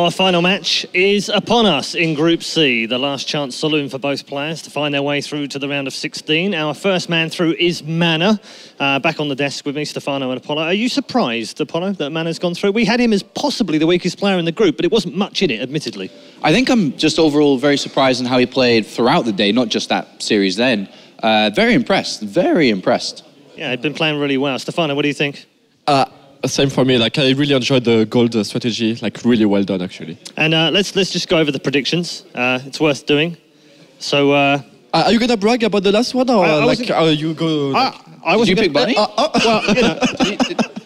Our final match is upon us in Group C, the last chance saloon for both players to find their way through to the round of 16. Our first man through is Mana. Back on the desk with me, Stefano and Apollo. Are you surprised, Apollo, that Mana's gone through? We had him as possibly the weakest player in the group, but it wasn't much in it, admittedly. I think I'm just overall very surprised in how he played throughout the day, not just that series then. Very impressed, very impressed. Yeah, he'd been playing really well. Stefano, what do you think? Same for me. Like, I really enjoyed the gold strategy. Like, really well done, actually. And let's just go over the predictions. It's worth doing. So, are you gonna brag about the last one, or you go? Like... Did you pick Bunny? Well, you know,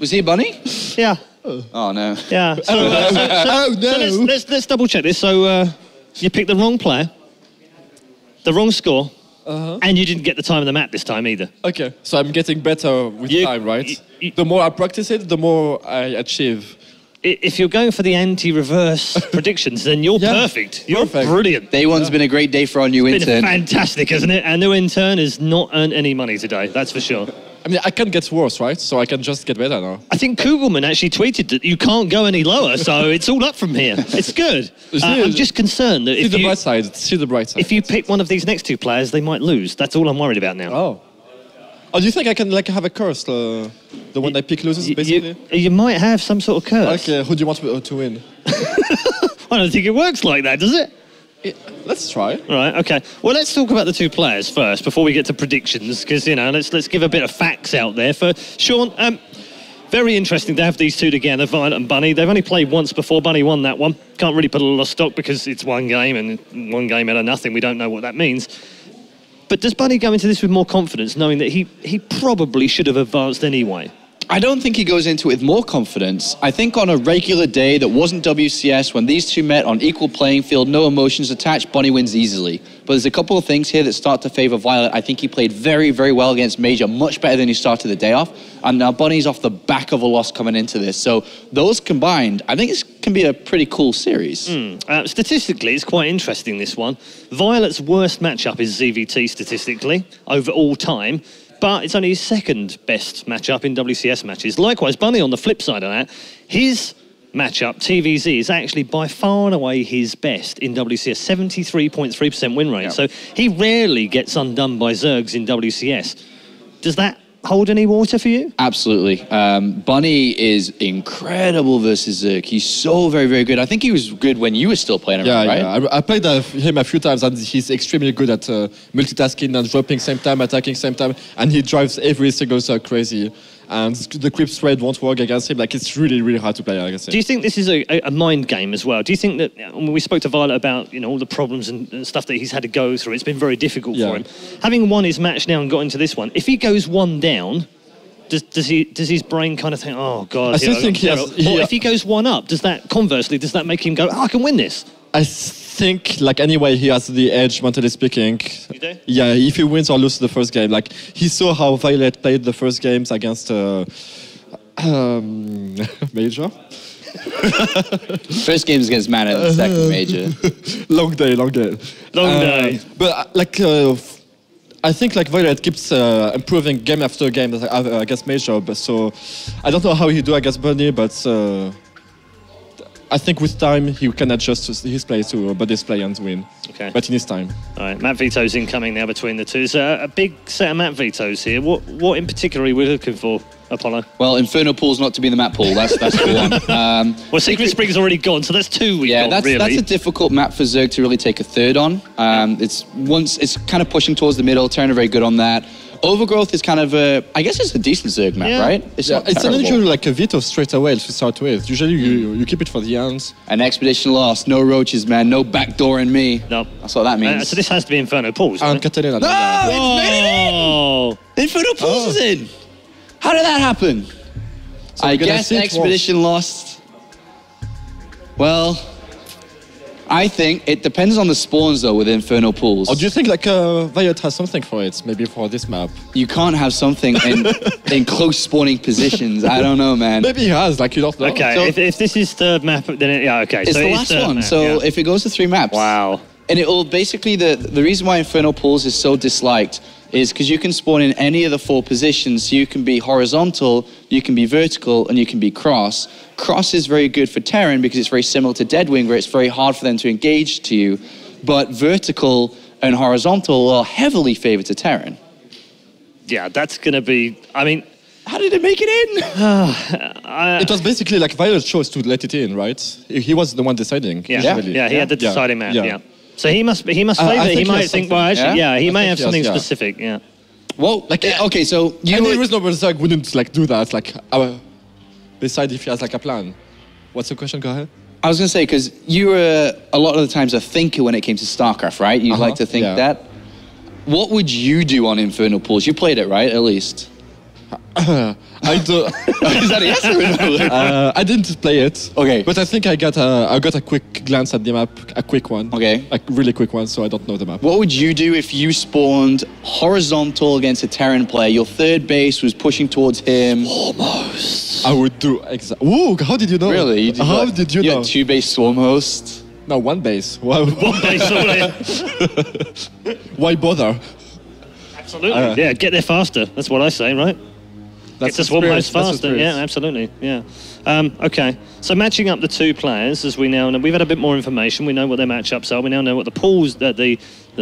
was he a Bunny? Yeah. Oh no. Yeah. So, so let's double check this. So, you picked the wrong player, the wrong score. And you didn't get the time of the map this time either. Okay, so I'm getting better with time, right? The more I practice it, the more I achieve. If you're going for the anti-reverse predictions, then you're perfect. You're brilliant. Day one's been a great day for our new intern. It's been fantastic, hasn't it? Our new intern has not earned any money today, that's for sure. I mean, I can get worse, right? So I can just get better now. I think Kugelman actually tweeted that you can't go any lower, so it's all up from here. It's good. I'm just concerned that see the bright side. See the bright side. If you pick one of these next two players, they might lose. That's all I'm worried about now. Oh, do you think I can like have a curse? The one I pick loses, basically? You might have some sort of curse. Okay, who do you want to win? I don't think it works like that, does it? Let's try. All right, okay. Well, let's talk about the two players first before we get to predictions, because, you know, let's give a bit of facts out there. For Sean, very interesting to have these two together, viOLet and Bunny. They've only played once before. Bunny won that one. Can't really put a lot of stock because it's one game, and one game out of nothing. We don't know what that means. But does Bunny go into this with more confidence, knowing that he probably should have advanced anyway? I don't think he goes into it with more confidence. I think on a regular day that wasn't WCS, when these two met on equal playing field, no emotions attached, Bunny wins easily. But there's a couple of things here that start to favour viOLet. I think he played very, very well against Major, much better than he started the day off. And now Bunny's off the back of a loss coming into this. So those combined, I think it can be a pretty cool series. Statistically, it's quite interesting, this one. viOLet's worst matchup is ZVT statistically, over all time. But it's only his second best matchup in WCS matches. Likewise, Bunny on the flip side of that, his matchup, TvZ, is actually by far and away his best in WCS, 73.3% win rate. Yep. So he rarely gets undone by Zergs in WCS. Does that hold any water for you? Absolutely. Bunny is incredible versus Zerg. He's so very, very good. I think he was good when you were still playing around, right? Yeah, I played him a few times, and he's extremely good at multitasking and dropping same time, attacking same time, and he drives every single Zerg crazy. And the creep spread won't work against him. Like, it's really, really hard to play against him. Do you think this is a mind game as well? Do you think that, when we spoke to viOLet about, you know, all the problems and stuff that he's had to go through, it's been very difficult for him. Having won his match now and got into this one, if he goes one down, does his brain kind of think, oh God, I still think he has, or if he goes one up, does that make him go, oh, I can win this? I think, like, anyway, he has the edge, mentally speaking. You do? Yeah, if he wins or loses the first game. Like, he saw how viOLet played the first games against Major. First game's against Mana, the second Major. Long day. Long day. But, like, I think, like, viOLet keeps improving game after game against Major. But so, I don't know how he do against Bunny, but... I think with time he can adjust his play to Buddy's play and win. Okay. But in his time. All right, map vetoes incoming now between the two. There's a big set of map vetoes here. What in particular are we looking for, Apollo? Well, Inferno Pool's not to be the map pool. That's the one. Well, Secret Spring's already gone, so that's two we've got, really. That's a difficult map for Zerg to really take a third on. It's kind of pushing towards the middle. Turner very good on that. Overgrowth is kind of I guess it's a decent Zerg map, right? It's unusual, like a veto straight away to start with. Usually you keep it for the ends. An expedition lost, no roaches, man, no backdooring me. No. That's what that means. So this has to be Inferno Pools, and Catalina. No, it's made it in! Inferno Pools is in! How did that happen? So I guess expedition lost. Well... I think it depends on the spawns, though, with Inferno Pools. Or do you think, like, viOLet has something for it, maybe for this map? You can't have something in close spawning positions. I don't know, man. Maybe he has, like, you don't know. Okay, so if this is third map, then okay. It's so the last one, map, so if it goes to 3 maps... Wow. And it will basically, the reason why Infernal Pools is so disliked is because you can spawn in any of the 4 positions. So you can be horizontal, you can be vertical, and you can be cross. Cross is very good for Terran because it's very similar to Deadwing, where it's very hard for them to engage to you. But vertical and horizontal are heavily favored to Terran. Yeah, that's going to be, I mean... How did it make it in? It was basically like Violet chose to let it in, right? He was the one deciding. Yeah, he had the deciding map, yeah. So he must favour, he might think, well, actually, he may have something specific, Well, like, okay, so any reasonable Zerg wouldn't like do that, like, decide if he has like a plan. What's the question? Go ahead. I was going to say, because you were a lot of the times a thinker when it came to StarCraft, right? You like to think that. What would you do on Infernal Pools? You played it, right? At least. I do. Is that a yes or no? I didn't play it. Okay. But I think I got a quick glance at the map, a quick one. Okay. A really quick one, so I don't know the map. What would you do if you spawned horizontal against a Terran player? Your third base was pushing towards him. Almost. I would do exactly. Ooh, how did you know? Really? How did you know? You had 2 base swarm host. No, 1 base. Why? 1 base only. Why bother? Absolutely. Yeah, get there faster. That's what I say, right? That's just one most faster. Yeah, absolutely. Yeah. Okay. So matching up the 2 players, as we now know, we've had a bit more information. We know what their matchups are. We now know what the pools the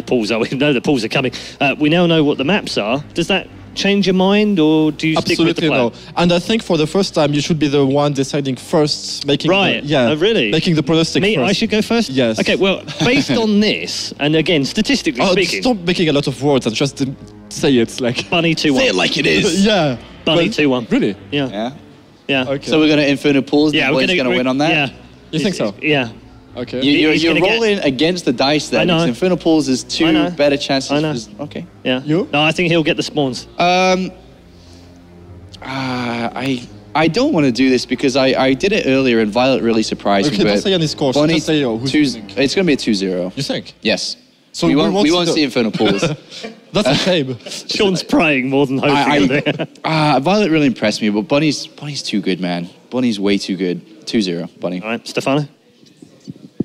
pools are. We know the pools are coming. We now know what the maps are. Does that change your mind, or do you stick with the plan? Absolutely no. And I think for the first time, you should be the one deciding first, making really? making the pronostic first. I should go first? Yes. Okay, well, based on this, and again, statistically speaking... Stop making a lot of words and just say it like... Bunny 2-1. Say it like it is. Yeah. Bunny 2-1. Really? Yeah. Okay. So we're going to Infernal Pools, yeah, we're going to win on that? Yeah. You think so? Yeah. Okay. You're rolling against the dice there. I know. Infernal Pools is 2 better chances. I know. Okay. Yeah. You? No, I think he'll get the spawns. I don't want to do this because I did it earlier and Violet really surprised me. Okay, don't say any scores. Bunny, just say who's it's going to be a 2-0. You think? Yes. So we won't see Infernal Pools. That's a shame. Sean's praying more than hoping. Violet really impressed me, but Bunny's too good, man. Bunny's way too good. 2-0, Bunny. All right, Stefano?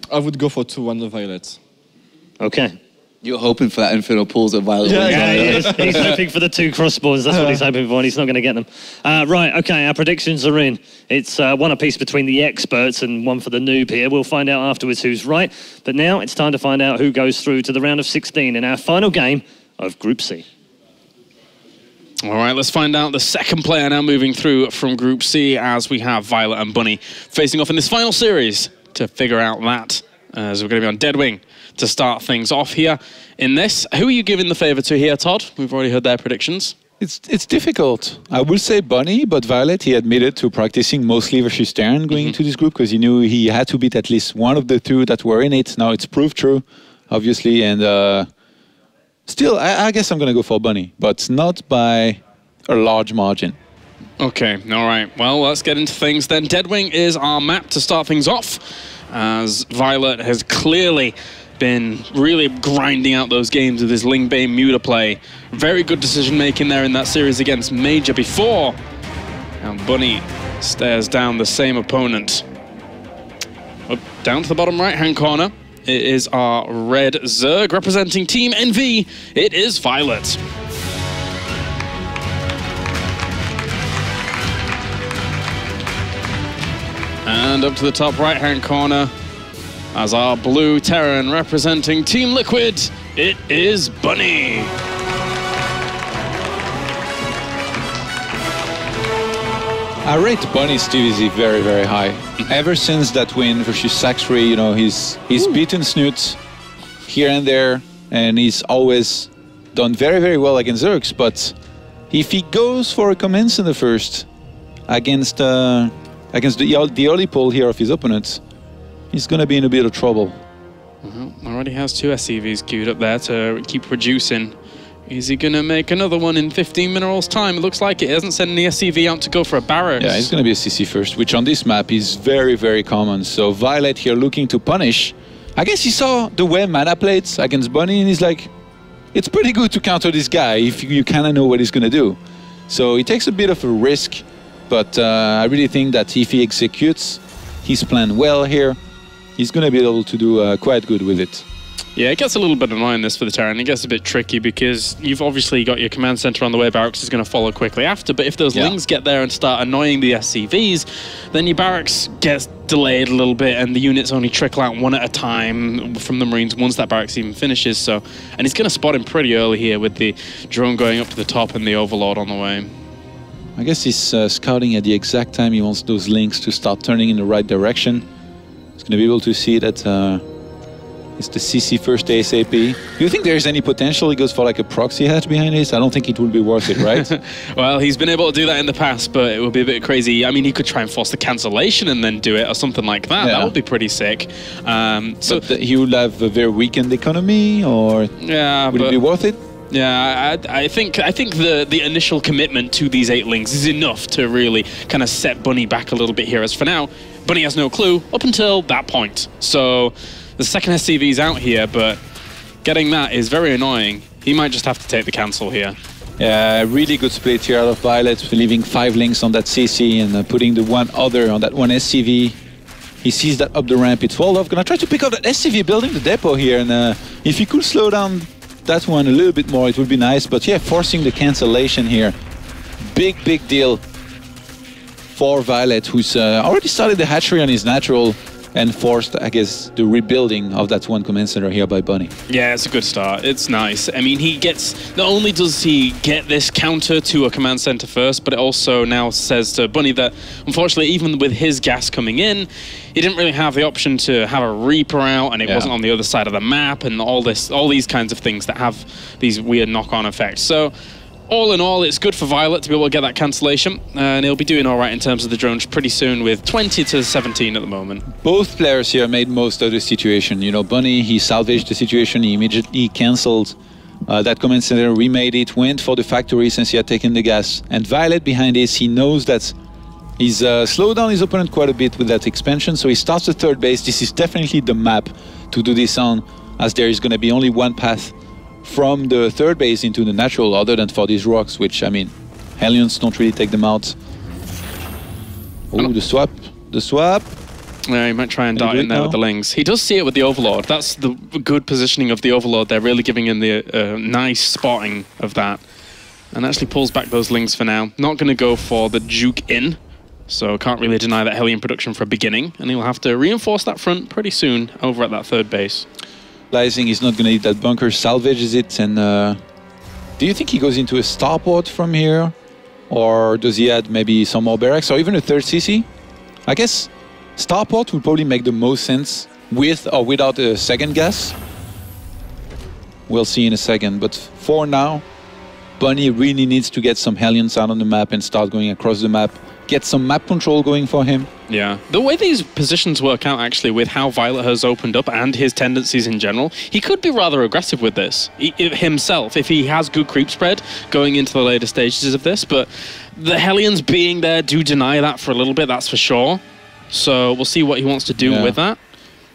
I would go for 2-1 Violet. Okay. You're hoping for that Infernal Pools at Violet. Yeah, he is. He's hoping for the 2 crossbows. That's what he's hoping for, and he's not going to get them. Right, okay, our predictions are in. It's one apiece between the experts and one for the noob here. We'll find out afterwards who's right. But now it's time to find out who goes through to the round of 16 in our final game of Group C. All right, let's find out the second player now moving through from Group C as we have Violet and Bunny facing off in this final series to figure out that, as we're going to be on Deadwing to start things off here in this. Who are you giving the favour to here, Todd? We've already heard their predictions. It's difficult. I will say Bunny, but Violet, he admitted to practicing mostly versus Terran going into this group because he knew he had to beat at least one of the 2 that were in it. Now it's proved true, obviously, and still, I guess I'm going to go for Bunny, but not by a large margin. Okay, all right. Well, let's get into things then. Deadwing is our map to start things off, as Violet has clearly been really grinding out those games with his Ling Bane Muta play. Very good decision-making there in that series against Major before. And Bunny stares down the same opponent. Up, down to the bottom right-hand corner. It is our red Zerg representing Team NV. It is Violet. And up to the top right-hand corner, as our blue Terran representing Team Liquid, it is Bunny. I rate Bunny's TvZ very, very high. Ever since that win versus Saxry, you know, he's beaten Snoot here and there, and he's always done very, very well against Zergs. But if he goes for a commence in the first against the early pull here of his opponents, he's going to be in a bit of trouble. Already has 2 SCVs queued up there to keep producing. Is he going to make another one in 15 minerals time? It looks like it. He hasn't sent any SCV out to go for a Barracks. Yeah, he's going to be a CC first, which on this map is very, very common. So Violet here looking to punish. I guess he saw the way mana plates against Bunny, and he's like, it's pretty good to counter this guy if you kind of know what he's going to do. So he takes a bit of a risk, but I really think that if he executes his plan well here, he's going to be able to do quite good with it. Yeah, it gets a little bit annoying this for the Terran. It gets a bit tricky because you've obviously got your command center on the way. Barracks is going to follow quickly after. But if those Lings get there and start annoying the SCVs, then your barracks gets delayed a little bit and the units only trickle out one at a time from the Marines once that barracks even finishes. So, and he's going to spot him pretty early here with the drone going up to the top and the Overlord on the way. I guess he's scouting at the exact time he wants those Lings to start turning in the right direction. He's going to be able to see that it's the CC first ASAP. Do you think there's any potential he goes for like a proxy hatch behind this? I don't think it would be worth it, right? Well, he's been able to do that in the past, but it would be a bit crazy. I mean, he could try and force the cancellation and then do it or something like that. That would be pretty sick. So he would have a very weakened economy, or would it be worth it? Yeah, I think the initial commitment to these 8 Lings is enough to really kind of set Bunny back a little bit here. As for now, Bunny has no clue up until that point. So the second SCV's out here, but getting that is very annoying. He might just have to take the cancel here. Yeah, really good split here out of viOLet, leaving 5 Lings on that CC and putting the one other on that one SCV. He sees that up the ramp, it's walled off. Gonna try to pick up that SCV building the depot here, and if he could slow down that one a little bit more, it would be nice. But yeah, forcing the cancellation here. Big deal for viOLet, who's already started the hatchery on his natural and forced, I guess, the rebuilding of that one command center here by Bunny. Yeah, it's a good start. It's nice. I mean, he gets, not only does he get this counter to a command center first, but it also now says to Bunny that, unfortunately, even with his gas coming in, he didn't really have the option to have a Reaper out, and it wasn't on the other side of the map, and all these kinds of things that have these weird knock-on effects. So, all in all, it's good for viOLet to be able to get that cancellation, and he'll be doing all right in terms of the drones pretty soon with 20 to 17 at the moment. Both players here made most of the situation. You know, Bunny, he salvaged the situation, he immediately cancelled that command center, remade it, went for the factory since he had taken the gas. And viOLet behind this, he knows that he's slowed down his opponent quite a bit with that expansion, so he starts the third base. This is definitely the map to do this on, as there is going to be only one path from the third base into the natural, other than for these rocks, which, I mean, Hellions don't really take them out. Oh, the swap. Yeah, he might try and dart in there with the Lings. He does see it with the Overlord. That's the good positioning of the Overlord. They're really giving him the nice spotting of that. And actually pulls back those Lings for now. Not going to go for the juke in. So can't really deny that Hellion production for a beginning. And he'll have to reinforce that front pretty soon over at that third base. Realizing he's not going to need that bunker, salvages it. And do you think he goes into a starport from here? Or does he add maybe some more barracks or even a third CC? I guess starport would probably make the most sense with or without a second gas. We'll see in a second. But for now, Bunny really needs to get some Hellions out on the map and start going across the map. Get some map control going for him. Yeah. The way these positions work out, actually, with how viOLet has opened up and his tendencies in general, he could be rather aggressive with this himself, if he has good creep spread going into the later stages of this. But the Hellions being there do deny that for a little bit, that's for sure. So we'll see what he wants to do with that.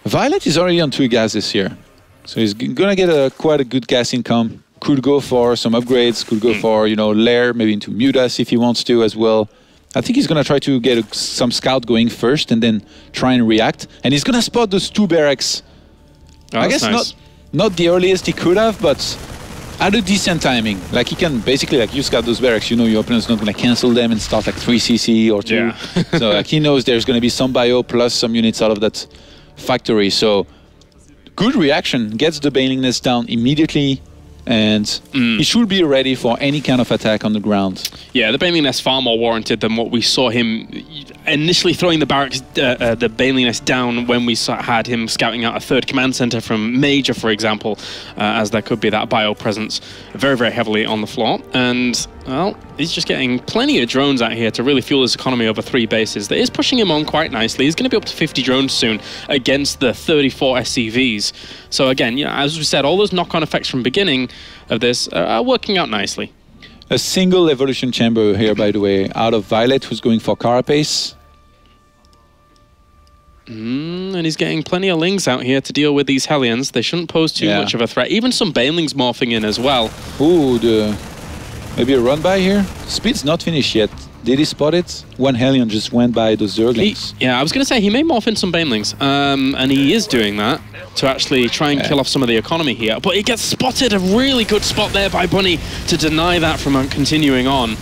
viOLet is already on 2 gases here. So he's going to get quite a good gas income. Could go for some upgrades, could go for, you know, Lair, maybe into Mutas if he wants to as well. I think he's going to try to get some scout going first and then try and react. And he's going to spot those 2 barracks. I guess nice. not the earliest he could have, but at a decent timing. Like he can basically, like, you scout those barracks, you know your opponent's not going to cancel them and start like 3 CC or 2. Yeah. So like he knows there's going to be some bio plus some units out of that factory. So good reaction, gets the Baneling Nest down immediately. And he should be ready for any kind of attack on the ground. Yeah, the Baneling Nest far more warranted than what we saw him initially throwing the barracks, the Baneling Nest down when we had him scouting out a third command center from Major, for example, as there could be that bio presence very, very heavily on the floor. And, well, he's just getting plenty of drones out here to really fuel his economy over 3 bases. That is pushing him on quite nicely. He's going to be up to 50 drones soon against the 34 SCVs. So again, you know, as we said, all those knock-on effects from beginning of this are working out nicely. A single evolution chamber here, by the way, out of viOLet, who's going for Carapace. And he's getting plenty of Lings out here to deal with these Hellions. They shouldn't pose too much of a threat. Even some Banelings morphing in as well. Ooh, maybe a run by here. Speed's not finished yet. Did he spot it? One Hellion just went by those Zerglings. Yeah, I was going to say, he may morph in some Banelings, and he is doing that to actually try and kill off some of the economy here. But he gets spotted, a really good spot there by Bunny to deny that from continuing on.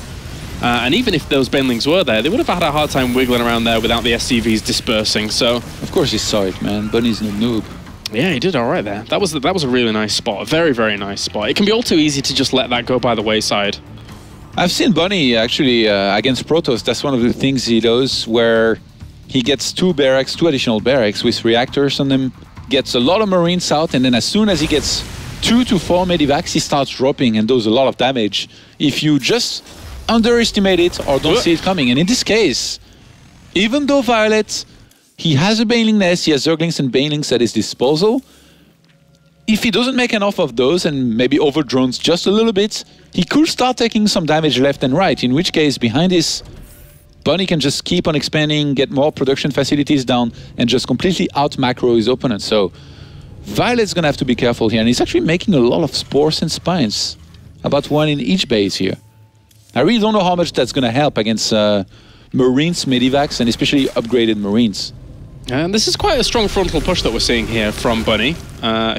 And even if those Banelings were there, they would have had a hard time wiggling around there without the SCVs dispersing, so... Of course he saw it, man. Bunny's no noob. Yeah, he did all right there. That was a really nice spot, a very, very nice spot. It can be all too easy to just let that go by the wayside. I've seen Bunny actually against Protoss. That's one of the things he does, where he gets two additional barracks with reactors on them, gets a lot of Marines out, and then as soon as he gets 2 to 4 medivacs, he starts dropping and does a lot of damage. If you just underestimate it or don't see it coming, and in this case, even though viOLet, he has a Baneling nest, he has Zerglings and Banelings at his disposal, if he doesn't make enough of those and maybe over drones just a little bit, he could start taking some damage left and right, in which case behind this, Bunny can just keep on expanding, get more production facilities down, and just completely out-macro his opponent. So viOLet's gonna have to be careful here, and he's actually making a lot of spores and spines, about 1 in each base here. I really don't know how much that's gonna help against Marines, medivacs, and especially upgraded Marines. And this is quite a strong frontal push that we're seeing here from Bunny,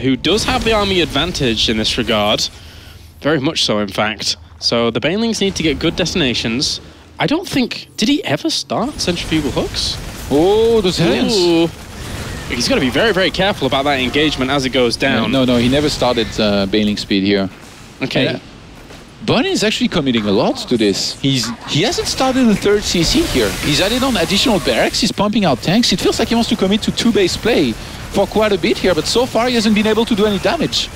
who does have the army advantage in this regard. Very much so, in fact. So the Banelings need to get good destinations. I don't think... Did he ever start centrifugal hooks? Oh, those Hellions. Ooh. He's got to be very, very careful about that engagement as it goes down. No, he never started Baneling speed here. Okay. Yeah. Bunny is actually committing a lot to this. He hasn't started the 3rd CC here. He's added on additional barracks, he's pumping out tanks. It feels like he wants to commit to 2-base play for quite a bit here, but so far he hasn't been able to do any damage.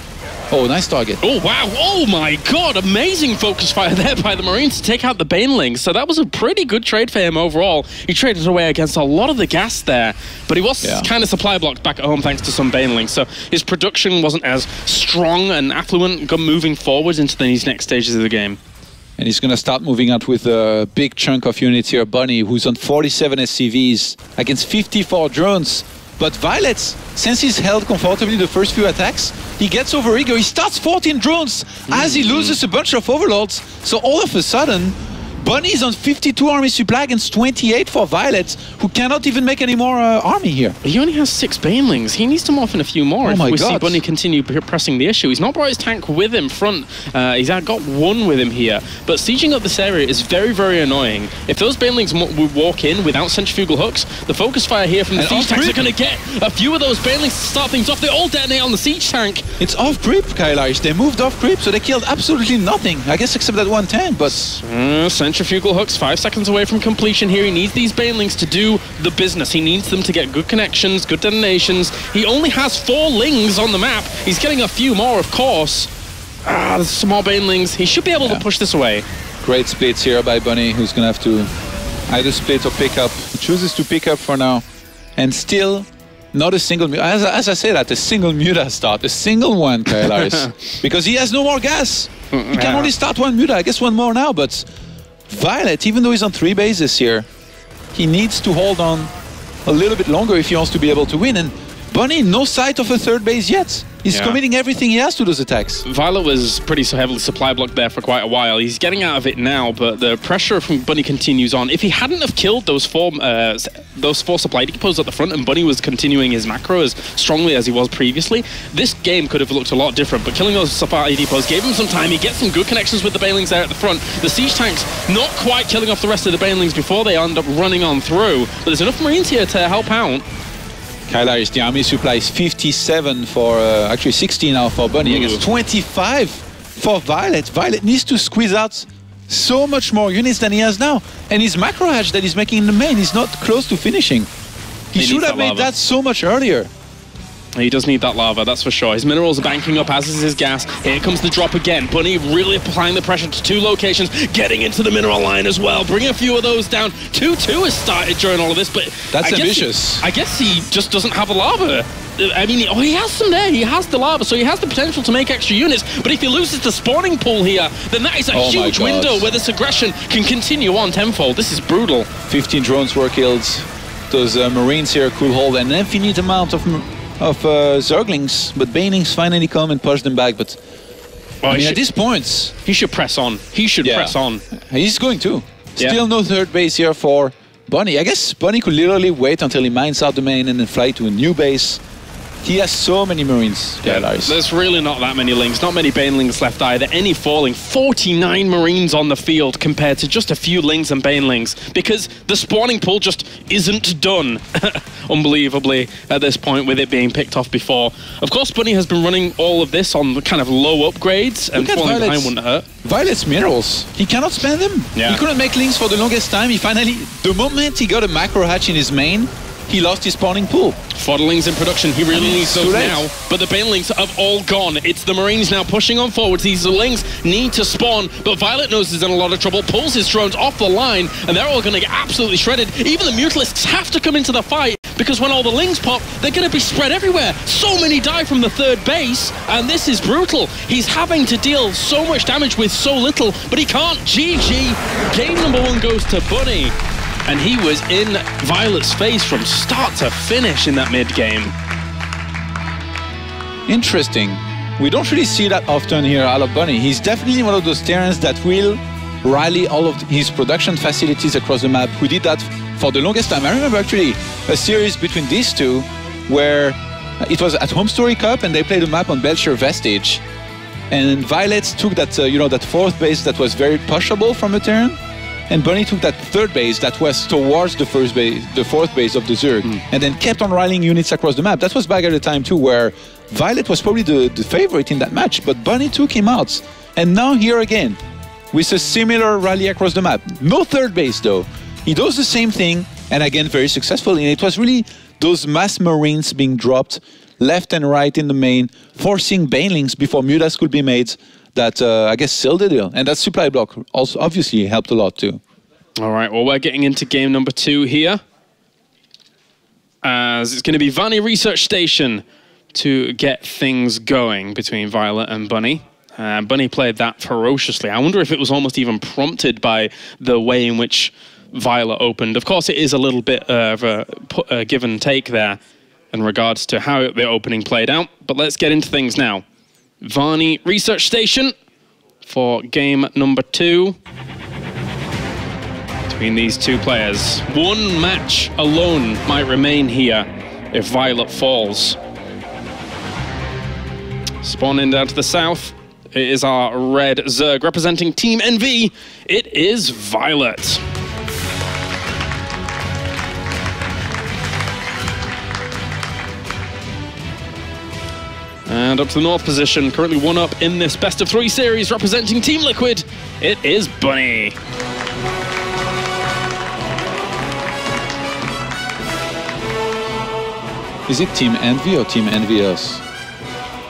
Oh, nice target. Oh, wow. Oh, my God. Amazing focus fire there by the Marines to take out the Banelings. So that was a pretty good trade for him overall. He traded away against a lot of the gas there, but he was kind of supply blocked back at home thanks to some Banelings. So his production wasn't as strong and affluent moving forward into these next stages of the game. And he's going to start moving out with a big chunk of units here. Bunny, who's on 47 SCVs against 54 drones. But viOLet, since he's held comfortably the first few attacks, he gets over ego. He starts 14 drones as he loses a bunch of overlords. So all of a sudden, Bunny's on 52 army supply against 28 for viOLet, who cannot even make any more army here. He only has 6 Banelings. He needs to morph in a few more if we see Bunny continue pressing the issue. He's not brought his tank with him front. He's got 1 with him here. But sieging up this area is very, very annoying. If those Banelings would walk in without centrifugal hooks, the focus fire here from the siege tanks are going to get a few of those Banelings to start things off. They all detonate on the siege tank. It's off creep, Kylarish. They moved off creep, so they killed absolutely nothing. I guess except that 1 tank, but... Centrifugal hooks 5 seconds away from completion here. He needs these Banelings to do the business. He needs them to get good connections, good detonations. He only has 4 Lings on the map. He's getting a few more, of course. There's some more Banelings. He should be able to push this away. Great splits here by Bunny, who's going to have to either split or pick up. He chooses to pick up for now. And still, not a single... As I say that, a single Muta start. A single one, Kylarish. Because he has no more gas. He can only start 1 Muta. I guess 1 more now, but... viOLet, even though he's on 3 bases here, he needs to hold on a little bit longer if he wants to be able to win. And Bunny, no sight of a 3rd base yet. He's committing everything he has to those attacks. viOLet was pretty heavily supply blocked there for quite a while. He's getting out of it now, but the pressure from Bunny continues on. If he hadn't have killed those 4 supply depots at the front and Bunny was continuing his macro as strongly as he was previously, this game could have looked a lot different. But killing those supply depots gave him some time. He gets some good connections with the Banelings there at the front. The siege tanks not quite killing off the rest of the Banelings before they end up running on through. But there's enough Marines here to help out. Kylarish, the army supply is 57 for, actually 60 now for Bunny, against 25 for viOLet. viOLet needs to squeeze out so much more units than he has now. And his macro hatch that he's making in the main is not close to finishing. He should have made that so much earlier. He does need that lava, that's for sure. His minerals are banking up, as is his gas. Here comes the drop again. Bunny really applying the pressure to 2 locations, getting into the mineral line as well, bringing a few of those down. 2-2 has started during all of this, but... That's ambitious. I guess he just doesn't have a lava. I mean, he has some there. He has the lava, so he has the potential to make extra units. But if he loses the spawning pool here, then that is a huge window where this aggression can continue on tenfold. This is brutal. 15 drones were killed. Those Marines here could hold an infinite amount of Zerglings, but Banelings finally come and push them back. But I mean, at this point, he should press on. He should press on. He's going to. Still no third base here for Bunny. I guess Bunny could literally wait until he mines out the main and then fly to a new base. He has so many Marines. Yeah, there's really not that many Lings, not many Banelings left either. Any falling, 49 Marines on the field compared to just a few Lings and Banelings, because the spawning pool just isn't done, unbelievably, at this point, with it being picked off before. Of course, Bunny has been running all of this on kind of low upgrades, and falling behind wouldn't hurt. Violet's minerals, he cannot spend them. Yeah. He couldn't make Lings for the longest time. He finally, the moment he got a macro hatch in his main, he lost his spawning pool. Fodderlings in production, he really needs those now, but the Banelings have all gone. It's the Marines now pushing on forwards. These Lings need to spawn, but Violet knows he's in a lot of trouble, pulls his drones off the line, and they're all going to get absolutely shredded. Even the Mutalisks have to come into the fight, because when all the Lings pop, they're going to be spread everywhere. So many die from the third base, and this is brutal. He's having to deal so much damage with so little, but he can't. GG. Game number 1 goes to Bunny. And he was in Violet's face from start to finish in that mid-game. Interesting. We don't really see that often here out of Bunny. He's definitely one of those Terrans that will rally all of his production facilities across the map. We did that for the longest time. I remember actually a series between these two where it was at Home Story Cup and they played a map on Belcher Vestige. And Violet took that, that fourth base that was very pushable from a Terran. And Bunny took that third base that was towards the fourth base of the Zerg, and then kept on rallying units across the map. That was back at the time too, where Violet was probably the favorite in that match, but Bunny took him out. And now here again, with a similar rally across the map. No third base though. He does the same thing, and again very successfully. And it was really those mass Marines being dropped left and right in the main, forcing Banelings before Mutas could be made, that I guess sealed the deal. And that supply block also obviously helped a lot too. All right, well, we're getting into game number 2 here, as it's going to be Vani Research Station to get things going between Violet and Bunny. Bunny played that ferociously. I wonder if it was almost even prompted by the way in which Violet opened. Of course, it is a little bit of a give and take there in regards to how the opening played out, but let's get into things now. Vani Research Station for game number 2 between these two players. One match alone might remain here if Violet falls. Spawning down to the south, it is our red Zerg representing Team NV. It is Violet. And up to the north position, currently 1-up in this best of 3 series, representing Team Liquid, it is Bunny. Is it Team Envy or Team Envious?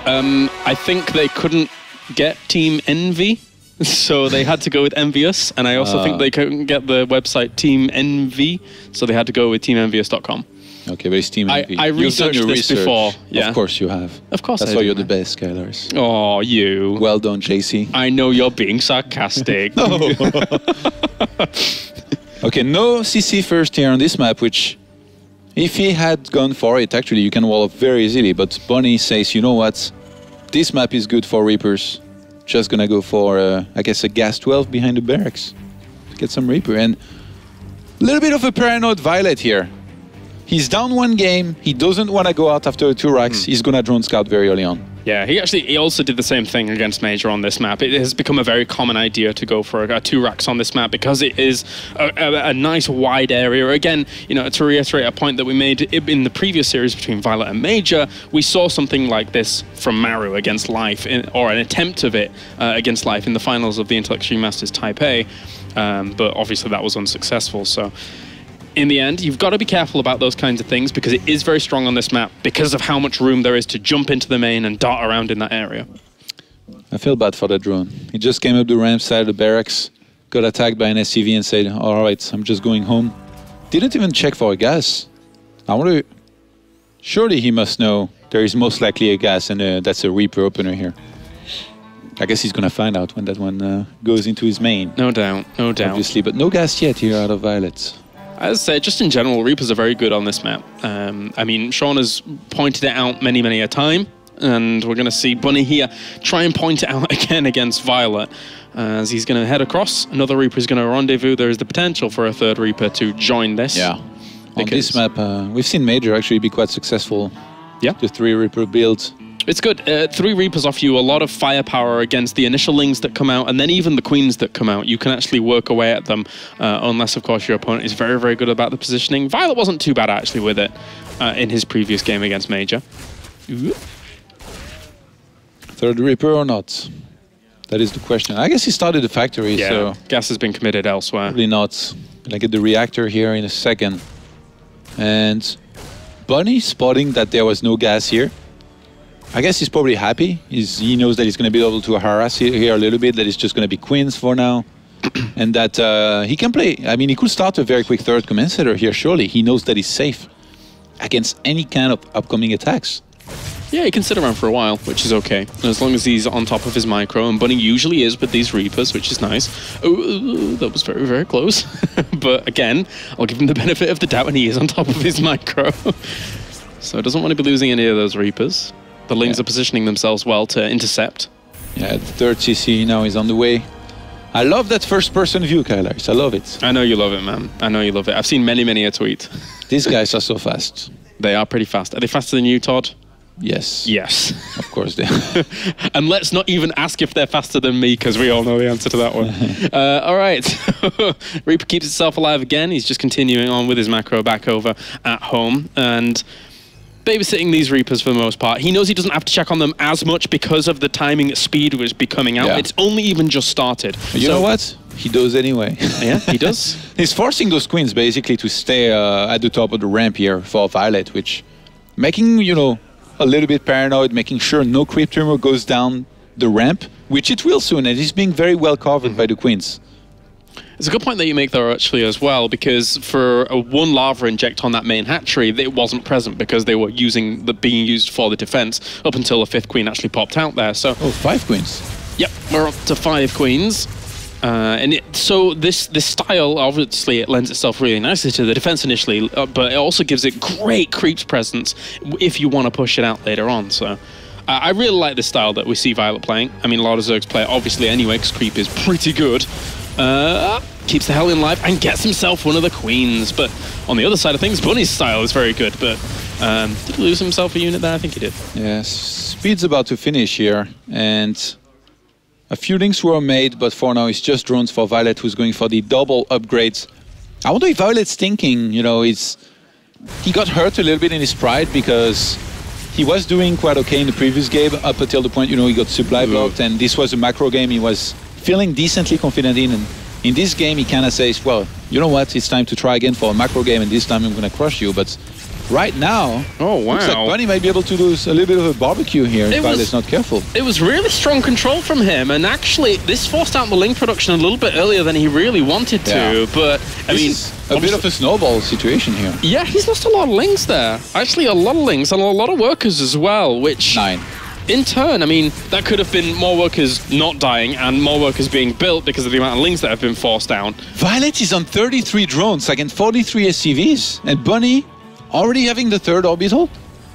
I think they couldn't get Team Envy, so they had to go with Envious, and I also think they couldn't get the website Team Envy, so they had to go with teamenvious.com. Okay, but it's Team Envy. I researched this before. Yeah. Of course you have. Of course That's I why do, you're man. the best, Skylars. Oh, you. Well done, JC. I know you're being sarcastic. No. Okay, no CC first here on this map, which, if he had gone for it, actually, you can wall up very easily. But Bunny says, you know what? This map is good for Reapers. Just gonna go for, I guess, a gas 12 behind the barracks to get some Reaper. And a little bit of a paranoid Violet here. He's down 1 game. He doesn't want to go out after 2 racks. He's gonna drone scout very early on. Yeah, he also did the same thing against Major on this map. It has become a very common idea to go for 2 racks on this map because it is a nice wide area. Again, to reiterate a point that we made in the previous series between Violet and Major, we saw something like this from Maru against Life, or an attempt of it against Life in the finals of the Intellect Extreme Masters Taipei, but obviously that was unsuccessful. So in the end, you've got to be careful about those kinds of things because it is very strong on this map because of how much room there is to jump into the main and dart around in that area. I feel bad for that drone. He just came up the ramp side of the barracks, got attacked by an SCV and said, all right, I'm just going home. Didn't even check for a gas. I wonder, surely he must know there is most likely a gas and that's a Reaper opener here. I guess he's going to find out when that one goes into his main. No doubt, no doubt. Obviously, but no gas yet here out of Violet. As I say, just in general, Reapers are very good on this map. I mean, Sean has pointed it out many, many a time. And we're going to see Bunny here try and point it out again against viOLet. As he's going to head across, another Reaper is going to rendezvous. There is the potential for a third Reaper to join this. Yeah. On this map, we've seen Major actually be quite successful. Yeah. The 3 Reaper build. It's good. 3 Reapers offer you a lot of firepower against the initial lings that come out, and then even the queens that come out. You can actually work away at them, unless, of course, your opponent is very, very good about the positioning. viOLet wasn't too bad, actually, with it in his previous game against Major. Third Reaper or not? That is the question. I guess he started the factory, so... gas has been committed elsewhere. Probably not. Gonna get the reactor here in a second. And Bunny spotting that there was no gas here. I guess he's probably happy. He knows that he's going to be able to harass here a little bit, that it's just going to be queens for now. And that he can play. I mean, he could start a very quick third commentator here, surely. He knows that he's safe against any kind of upcoming attacks. Yeah, he can sit around for a while, which is okay. As long as he's on top of his micro, and Bunny usually is with these Reapers, which is nice. Oh, that was very, very close. But again, I'll give him the benefit of the doubt, and he is on top of his micro. So doesn't want to be losing any of those Reapers. The Lings are positioning themselves well to intercept. Yeah, the third CC now is on the way. I love that first-person view, Kylars. I love it. I know you love it, man. I know you love it. I've seen many, many a tweet. These guys are so fast. They are pretty fast. Are they faster than you, Todd? Yes. Yes. Of course they are. And let's not even ask if they're faster than me, because we all know the answer to that one. All right. Reaper keeps itself alive again. He's just continuing on with his macro back over at home. And babysitting these Reapers for the most part. He knows he doesn't have to check on them as much because of the timing speed was becoming out. Yeah. It's only even just started. You know what? He does anyway. Yeah, he does. He's forcing those queens basically to stay at the top of the ramp here for viOLet, which making, you know, a little bit paranoid, making sure no creep tumor goes down the ramp, which it will soon, and he's being very well covered by the queens. It's a good point that you make there, actually, as well, because for a 1 lava inject on that main hatchery, it wasn't present because they were being used for the defense up until the 5th queen actually popped out there. So, oh, 5 queens. Yep, we're up to 5 queens. So this style, obviously, it lends itself really nicely to the defense initially, but it also gives it great creeps presence if you want to push it out later on. So I really like this style that we see viOLet playing. I mean, a lot of Zergs play it obviously anyway, because creep is pretty good. Keeps the Hellion alive and gets himself one of the queens. But on the other side of things, Bunny's style is very good. But did he lose himself a unit there? I think he did. Yes, speed's about to finish here, and a few links were made, but for now it's just drones for viOLet, who's going for the double upgrades. I wonder if viOLet's thinking, you know, he got hurt a little bit in his pride because he was doing quite okay in the previous game up until the point, you know, he got supply blocked, and this was a macro game he was feeling decently confident in. And in this game, he kind of says, well, you know what, it's time to try again for a macro game, and this time I'm going to crush you. But right now, looks like Bunny might be able to do a little bit of a barbecue here if viOLet's not careful. It was really strong control from him, and actually, this forced out the Ling production a little bit earlier than he really wanted to. But, I mean, a bit of a snowball situation here. Yeah, he's lost a lot of Lings there. Actually, a lot of Lings and a lot of workers as well, which... 9. In turn, I mean, that could have been more workers not dying and more workers being built because of the amount of Lings that have been forced down. viOLet is on 33 drones against 43 SCVs, and Bunny already having the 3rd orbital.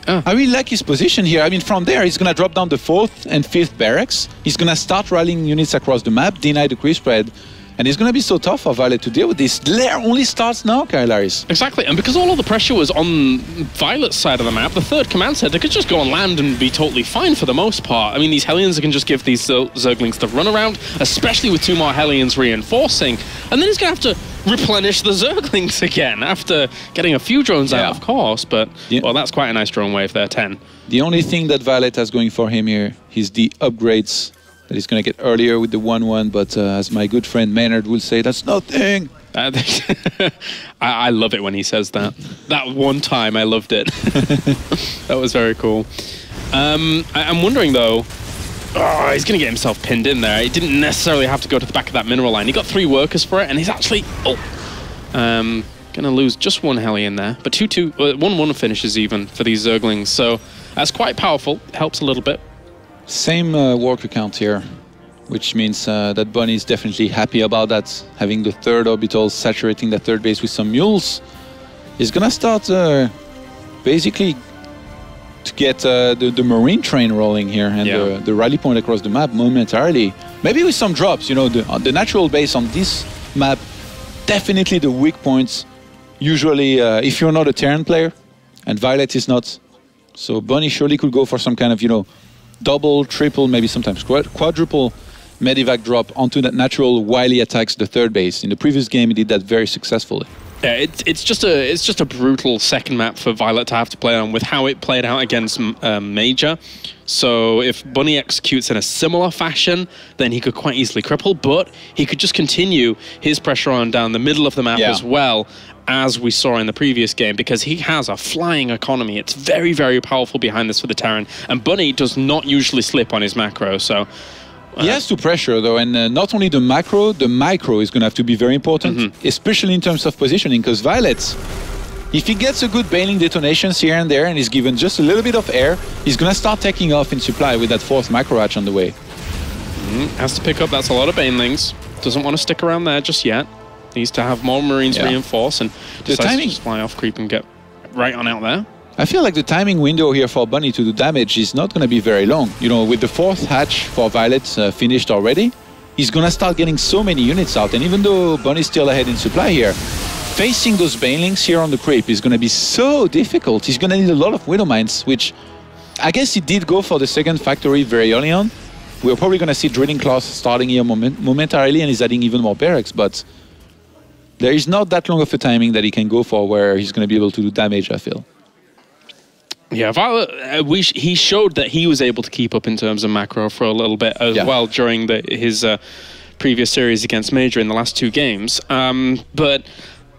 I really like his position here. I mean, from there, he's going to drop down the 4th and 5th barracks. He's going to start rallying units across the map, deny the creep spread. And it's going to be so tough for viOLet to deal with this. Lair only starts now, Kylars. Exactly, and because all of the pressure was on viOLet's side of the map, the 3rd command center could just go on land and be totally fine for the most part. I mean, these Hellions can just give these Zerglings the runaround, especially with 2 more Hellions reinforcing. And then he's going to have to replenish the Zerglings again after getting a few drones out, of course. But, well, that's quite a nice drone wave there, 10. The only thing that viOLet has going for him here is the upgrades that he's going to get earlier with the 1-1, but as my good friend Maynard will say, that's nothing. I love it when he says that. That one time, I loved it. That was very cool. I'm wondering, though, he's going to get himself pinned in there. He didn't necessarily have to go to the back of that mineral line. He got 3 workers for it, and he's actually... going to lose just 1 Hellion there. But 1-1 finishes even for these Zerglings, so that's quite powerful. Helps a little bit. Same worker count here, which means that Bunny is definitely happy about that. Having the 3rd orbital, saturating that 3rd base with some mules. He's gonna start basically to get the Marine train rolling here and the rally point across the map momentarily. Maybe with some drops, you know, the natural base on this map, definitely the weak points. Usually, if you're not a Terran player, and viOLet is not, so Bunny surely could go for some kind of, you know, double, triple, maybe sometimes quadruple medivac drop onto that natural while he attacks the third base. In the previous game, he did that very successfully. Yeah, it's just a brutal second map for viOLet to have to play on with how it played out against Major. So if Bunny executes in a similar fashion, then he could quite easily cripple, but he could just continue his pressure on down the middle of the map as well, as we saw in the previous game, because he has a flying economy. It's very, very powerful behind this for the Terran, and Bunny does not usually slip on his macro, so... he has to pressure, though, and not only the macro, the micro is going to have to be very important, especially in terms of positioning, because viOLet, if he gets a good bailing detonations here and there, and is given just a little bit of air, he's going to start taking off in supply with that fourth macro hatch on the way. Has to pick up, that's a lot of banelings. Doesn't want to stick around there just yet. Needs to have more Marines reinforce, and decides to just fly off creep and get right on out there. I feel like the timing window here for Bunny to do damage is not going to be very long. You know, with the fourth hatch for viOLet finished already, he's going to start getting so many units out. And even though Bunny's still ahead in supply here, facing those banelings here on the creep is going to be so difficult. He's going to need a lot of Widow Mines, which I guess he did go for the second factory very early on. We're probably going to see Drilling Claws starting here momentarily, and he's adding even more barracks, but there is not that long of a timing that he can go for where he's going to be able to do damage, I feel. Yeah, viOLet, he showed that he was able to keep up in terms of macro for a little bit as well during his previous series against Major in the last two games. But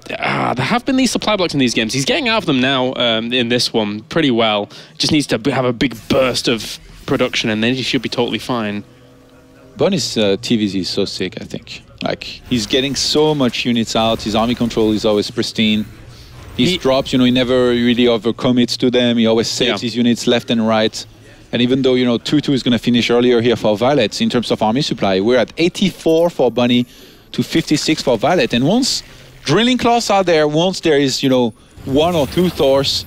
there have been these supply blocks in these games. He's getting out of them now in this one pretty well. Just needs to have a big burst of production, and then he should be totally fine. Bunny's TvZ is so sick, I think. Like, he's getting so much units out. His army control is always pristine. His drops, you know, he never really overcommits to them. He always saves his units left and right. And even though, you know, 2-2 is going to finish earlier here for viOLet in terms of army supply, we're at 84 for Bunny to 56 for viOLet. And once Drilling Claws are there, once there is, you know, 1 or 2 Thors,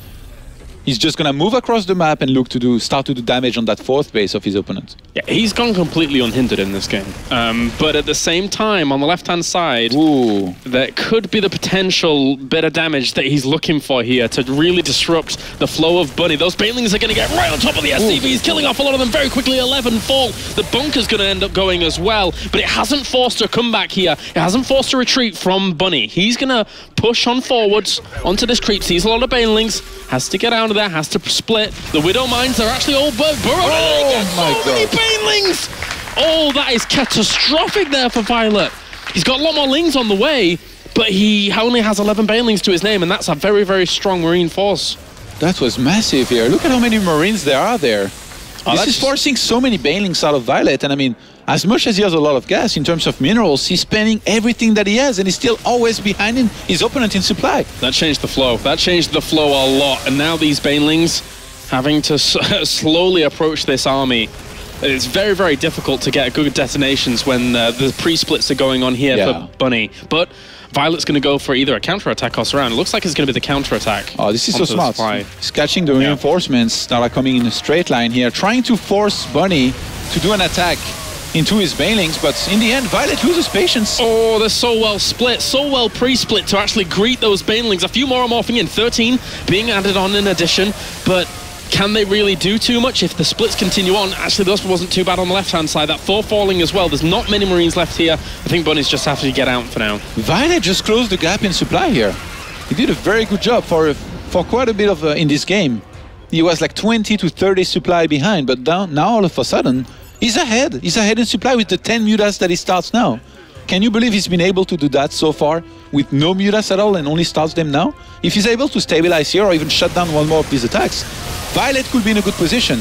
he's just going to move across the map and look to start to do damage on that fourth base of his opponent. Yeah, he's gone completely unhindered in this game. But at the same time, on the left-hand side, there could be the potential bit of damage that he's looking for here to really disrupt the flow of Bunny. Those banelings are going to get right on top of the SCVs, killing off a lot of them very quickly. 11 fall. The bunker's going to end up going as well, but it hasn't forced a comeback here. It hasn't forced a retreat from Bunny. He's going to push on forwards onto this creep. Sees a lot of banelings, has to get out of there, has to split. The Widow Mines are actually all burrowed. Oh my God. Banelings! Oh, that is catastrophic there for viOLet. He's got a lot more lings on the way, but he only has 11 banelings to his name, and that's a very, very strong Marine force. That was massive here. Look at how many Marines there are there. This is forcing so many banelings out of viOLet, and I mean, as much as he has a lot of gas in terms of minerals, he's spending everything that he has, and he's still always behind his opponent in supply. That changed the flow. That changed the flow a lot, and now these banelings having to slowly approach this army. It's very, very difficult to get good detonations when the pre-splits are going on here for Bunny. But viOLet's going to go for either a counter-attack or surround. It looks like it's going to be the counter-attack. Oh, this is so smart. He's catching the reinforcements that are coming in a straight line here, trying to force Bunny to do an attack into his banelings, but in the end, viOLet loses patience. Oh, they're so well split, so well pre-split to actually greet those banelings. A few more are morphing in, 13 being added on in addition, but can they really do too much if the splits continue on? Actually, this wasn't too bad on the left-hand side. That 4 falling as well. There's not many Marines left here. I think Bunny's just have to get out for now. viOLet just closed the gap in supply here. He did a very good job for quite a bit of in this game. He was like 20 to 30 supply behind, but now all of a sudden, he's ahead. He's ahead in supply with the 10 mutas that he starts now. Can you believe he's been able to do that so far with no mutas at all and only starts them now? If he's able to stabilize here or even shut down one more of these attacks, viOLet could be in a good position.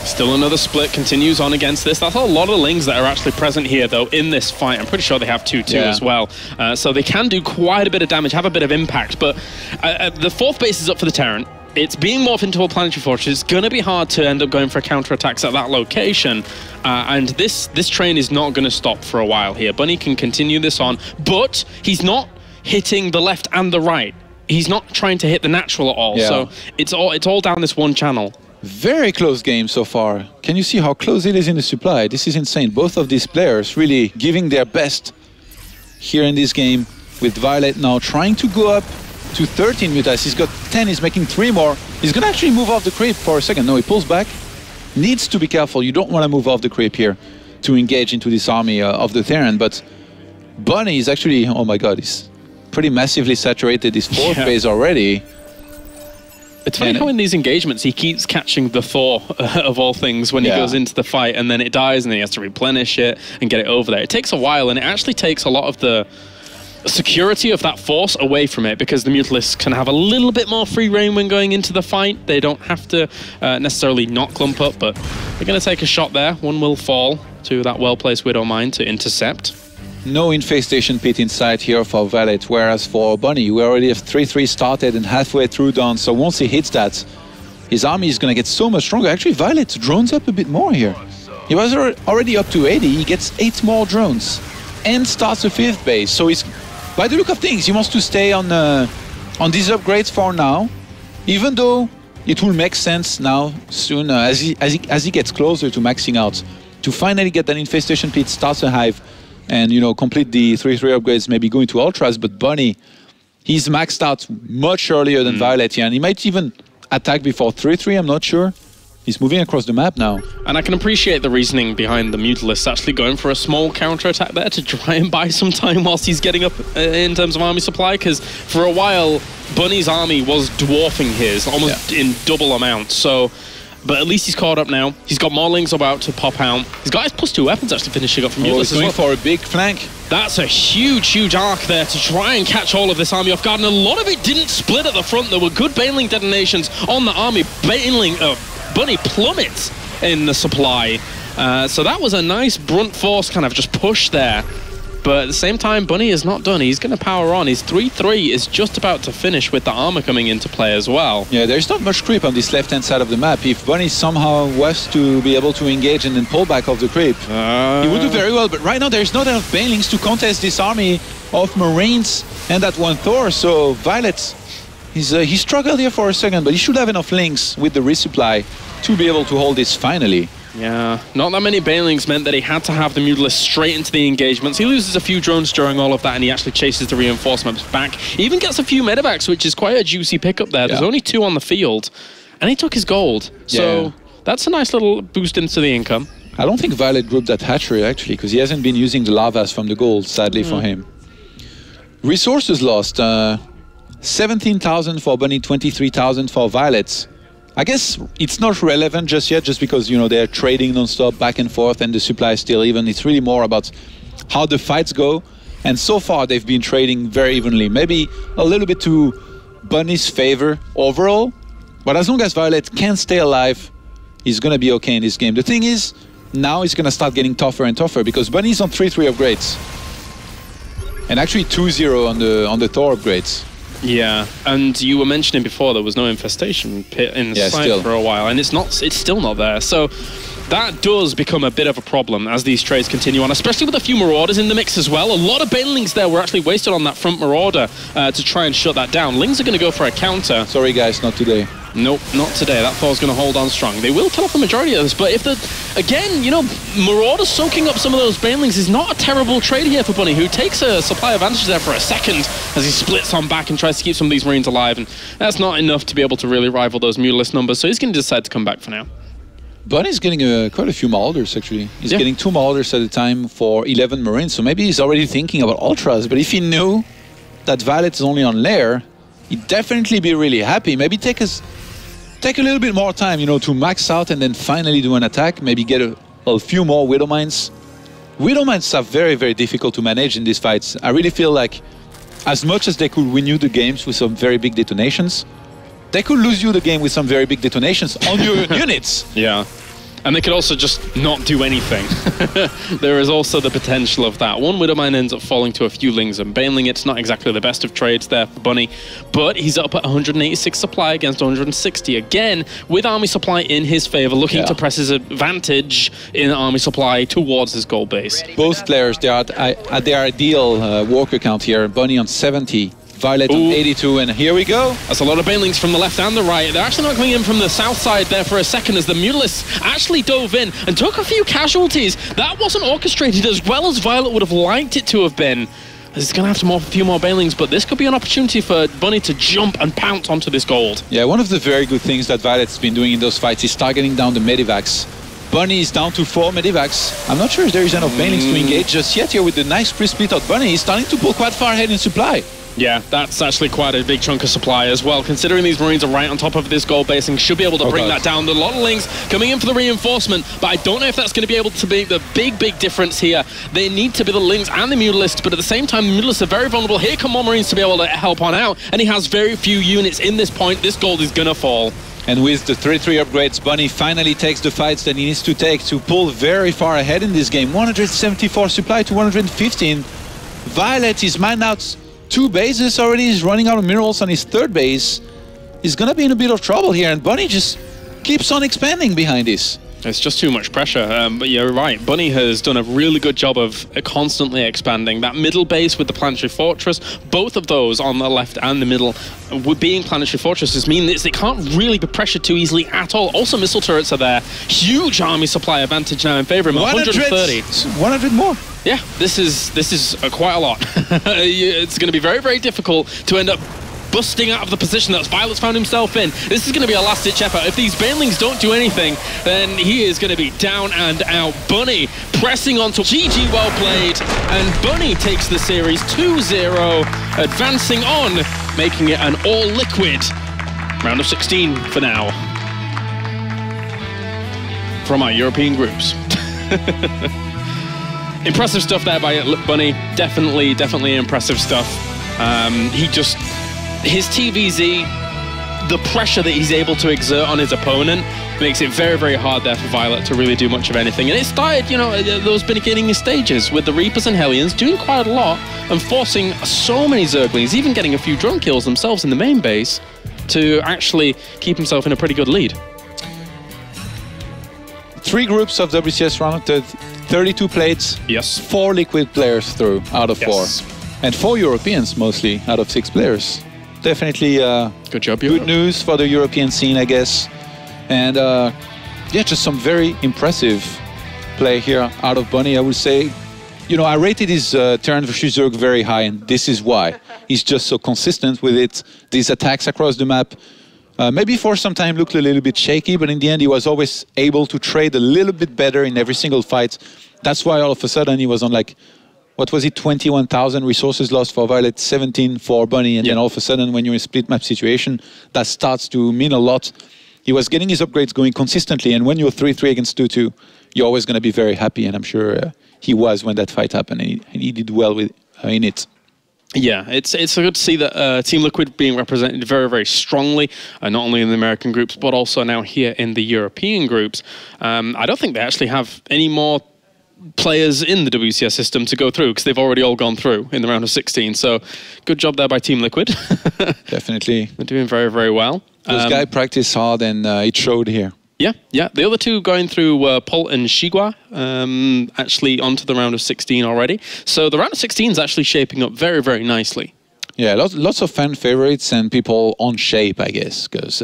Still another split continues on against this. That's a lot of lings that are actually present here, though, in this fight. I'm pretty sure they have 2-2 as well. So they can do quite a bit of damage, have a bit of impact. But the fourth base is up for the Terran. It's being morphed into a planetary fortress. It's going to be hard to end up going for counterattacks at that location. And this train is not going to stop for a while here. Bunny can continue this on, but he's not hitting the left and the right. He's not trying to hit the natural at all. So it's all down this one channel. Very close game so far. Can you see how close it is in the supply? This is insane. Both of these players really giving their best here in this game, with viOLet now trying to go up to 13 mutas. He's got 10, he's making 3 more. He's gonna actually move off the creep for a second. No, he pulls back. Needs to be careful. You don't want to move off the creep here to engage into this army of the Theron, but Bunny is actually, oh my god, he's pretty massively saturated his 4th phase already. It's funny how in these engagements he keeps catching the Thor of all things when he goes into the fight, and then it dies and then he has to replenish it and get it over there. It takes a while, and it actually takes a lot of the security of that force away from it, because the Mutalisks can have a little bit more free reign when going into the fight. They don't have to necessarily not clump up, but they're going to take a shot there. One will fall to that well-placed Widow Mine to intercept. No infestation pit inside here for viOLet, whereas for Bunny, we already have 3-3 started and halfway through done, so once he hits that, his army is going to get so much stronger. Actually, viOLet drones up a bit more here. He was already up to 80, he gets 8 more drones and starts a 5th base, so he's, by the look of things, he wants to stay on these upgrades for now, even though it will make sense now, soon, as he gets closer to maxing out, to finally get that infestation pit, starts a hive, and, you know, complete the 3-3 upgrades, maybe go into ultras. But Bunny, he's maxed out much earlier than viOLet here, and he might even attack before 3-3, I'm not sure. He's moving across the map now. And I can appreciate the reasoning behind the Mutalisks actually going for a small counter-attack there to try and buy some time whilst he's getting up in terms of army supply, because for a while, Bunny's army was dwarfing his, almost in double amount. So, but at least he's caught up now. He's got more lings about to pop out. He's got his +2 weapons actually finishing up from Mutalisks as well. For a big flank. That's a huge, huge arc there to try and catch all of this army off guard. And a lot of it didn't split at the front. There were good Baneling detonations on the army. Bunny plummets in the supply. So that was a nice brunt force kind of just push there. But at the same time, Bunny is not done. He's going to power on. His 3-3 is just about to finish with the armor coming into play as well. Yeah, there's not much creep on this left-hand side of the map. If Bunny somehow was to be able to engage and then pull back off the creep, he would do very well. But right now, there's not enough Banelings to contest this army of Marines and that one Thor. So viOLet, he struggled here for a second, but he should have enough links with the resupply to be able to hold this finally. Yeah, not that many Banelings meant that he had to have the Mutalisks straight into the engagements. He loses a few drones during all of that, and he actually chases the reinforcements back. He even gets a few medevacs, which is quite a juicy pickup there. There's only 2 on the field, and he took his gold. So that's a nice little boost into the income. I don't think viOLet grouped that hatchery, actually, because he hasn't been using the lavas from the gold, sadly for him. Resources lost. 17,000 for Bunny, 23,000 for viOLet. I guess it's not relevant just yet, just because, you know, they're trading non-stop back and forth and the supply is still even. It's really more about how the fights go. And so far, they've been trading very evenly. Maybe a little bit to Bunny's favor overall. But as long as viOLet can stay alive, he's going to be okay in this game. The thing is, now it's going to start getting tougher and tougher because Bunny's on 3-3 upgrades. And actually 2-0 on the Thor upgrades. Yeah, and you were mentioning before there was no infestation pit in the site for a while, and it's still not there. So that does become a bit of a problem as these trades continue on, especially with a few Marauders in the mix as well. A lot of Banelings there were actually wasted on that front Marauder to try and shut that down. Lings are going to go for a counter. Sorry guys, not today. Nope, not today. That Thor's going to hold on strong. They will kill off the majority of this, but if the... Again, you know, Marauder soaking up some of those Banelings is not a terrible trade here for Bunny, who takes a supply advantage there for a second as he splits on back and tries to keep some of these Marines alive, and that's not enough to be able to really rival those Mutalisk numbers, so he's going to decide to come back for now. Bunny's getting quite a few Marauders, actually. He's getting 2 Marauders at a time for 11 Marines, so maybe he's already thinking about Ultras, but if he knew that viOLet is only on lair, he'd definitely be really happy. Maybe take a little bit more time, you know, to max out and then finally do an attack, maybe get a few more Widow Mines. Widow Mines are very, very difficult to manage in these fights. I really feel like as much as they could win you the games with some very big detonations, they could lose you the game with some very big detonations on your units. Yeah. And they could also just not do anything. There is also the potential of that. One Widowmine ends up falling to a few Lings and Baneling. It's not exactly the best of trades there for Bunny, but he's up at 186 supply against 160. Again, with army supply in his favor, looking to press his advantage in army supply towards his goal base. Both players, they are at their ideal worker count here. Bunny on 70, viOLet on 82, and here we go. That's a lot of banelings from the left and the right. They're actually not coming in from the south side there for a second as the Mutalists actually dove in and took a few casualties. That wasn't orchestrated as well as viOLet would have liked it to have been. He's going to have a few more banelings, but this could be an opportunity for Bunny to jump and pounce onto this gold. Yeah, one of the very good things that viOLet's been doing in those fights is targeting down the medivacs. Bunny is down to 4 medivacs. I'm not sure if there is enough banelings to engage just yet here with the nice pre-split out Bunny. He's starting to pull quite far ahead in supply. Yeah, that's actually quite a big chunk of supply as well, considering these Marines are right on top of this gold base and should be able to bring that down. A lot of Lings coming in for the reinforcement, but I don't know if that's going to be able to be the big difference here. They need to be the Lings and the Mutalists, but at the same time, the Mutalists are very vulnerable. Here come more Marines to be able to help on out, and he has very few units in this point. This gold is going to fall. And with the 3-3 upgrades, Bunny finally takes the fights that he needs to take to pull very far ahead in this game. 174 supply to 115. viOLet is mined out 2 bases already. He's running out of minerals on his 3rd base. He's going to be in a bit of trouble here, and Bunny just keeps on expanding behind this. It's just too much pressure, but you're right. Bunny has done a really good job of constantly expanding. That middle base with the Planetary Fortress, both of those on the left and the middle, being Planetary Fortresses mean that they can't really be pressured too easily at all. Also, missile turrets are there. Huge army supply advantage now in favor of him. 130. 100 more. Yeah, this is quite a lot. It's going to be very difficult to end up busting out of the position that viOLet's found himself in. This is going to be a last-ditch effort. If these banelings don't do anything, then he is going to be down and out. Bunny pressing on to GG, well played, and Bunny takes the series 2-0, advancing on, making it an all-liquid round of 16 for now from our European groups. Impressive stuff there by Bunny. Definitely impressive stuff. His TvZ, the pressure that he's able to exert on his opponent makes it very hard there for viOLet to really do much of anything. And it started, those beginning stages with the Reapers and Hellions doing quite a lot and forcing so many Zerglings, even getting a few drone kills themselves in the main base, to actually keep himself in a pretty good lead. 3 groups of WCS rounded, 32 plates. Yes. 4 liquid players through out of 4. And 4 Europeans mostly out of 6 players. Definitely good job, good news for the European scene, I guess. And yeah, just some very impressive play here out of Bunny, I would say. I rated his turn versus Zerg very high, and this is why. He's just so consistent with it. These attacks across the map maybe for some time looked a little bit shaky, but in the end he was always able to trade a little bit better in every single fight. That's why all of a sudden he was on like, what was it, 21,000 resources lost for viOLet, 17 for Bunny, and then all of a sudden when you're in a split map situation, that starts to mean a lot. He was getting his upgrades going consistently, and when you're 3-3 against 2-2, you're always going to be very happy, and I'm sure he was when that fight happened, and he did well in it. Yeah, it's good to see that Team Liquid being represented very strongly, not only in the American groups, but also now here in the European groups. I don't think they actually have any more players in the WCS system to go through, because they've already all gone through in the round of 16. So good job there by Team Liquid. Definitely. They're doing very well. Those guys practice hard, and it showed here. Yeah. The other two going through Pol and Shigua, actually onto the round of 16 already. So the round of 16 is actually shaping up very nicely. Yeah, lots of fan favorites and people on shape, I guess, because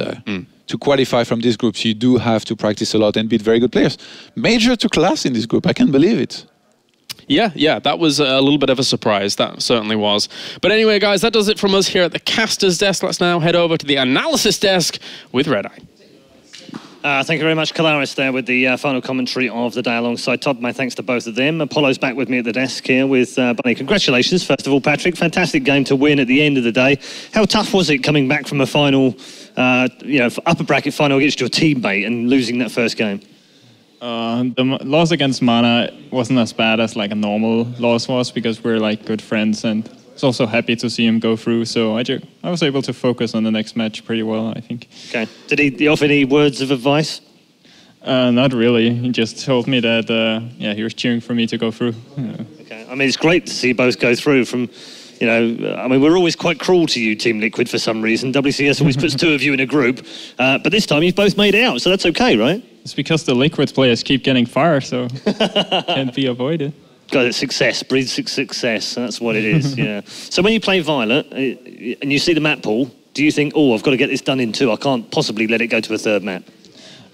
to qualify from these groups, you do have to practice a lot and beat very good players. Major to class in this group, I can't believe it. Yeah, that was a little bit of a surprise. That certainly was. But anyway, guys, that does it from us here at the Caster's Desk. Let's now head over to the Analysis Desk with Red Eye. Thank you very much, Kalaris, there with the final commentary of the day alongside Todd. My thanks to both of them. Apollo's back with me at the desk here with Bunny. Congratulations, first of all, Patrick. Fantastic game to win at the end of the day. How tough was it coming back from a final, upper bracket final against your teammate and losing that first game? The loss against Mana wasn't as bad as like a normal loss was, because we're like good friends, and I was also happy to see him go through, so I was able to focus on the next match pretty well, I think. Okay. Did he offer any words of advice? Not really. He just told me that, he was cheering for me to go through. Okay. I mean, it's great to see you both go through from, we're always quite cruel to you, Team Liquid, for some reason. WCS always puts 2 of you in a group, but this time you've both made it out, so that's okay, right? It's because the Liquid players keep getting far, so can't be avoided. Got success, breeds success. That's what it is, yeah. So when you play viOLet and you see the map pool, do you think, oh, I've got to get this done in 2. I can't possibly let it go to a 3rd map?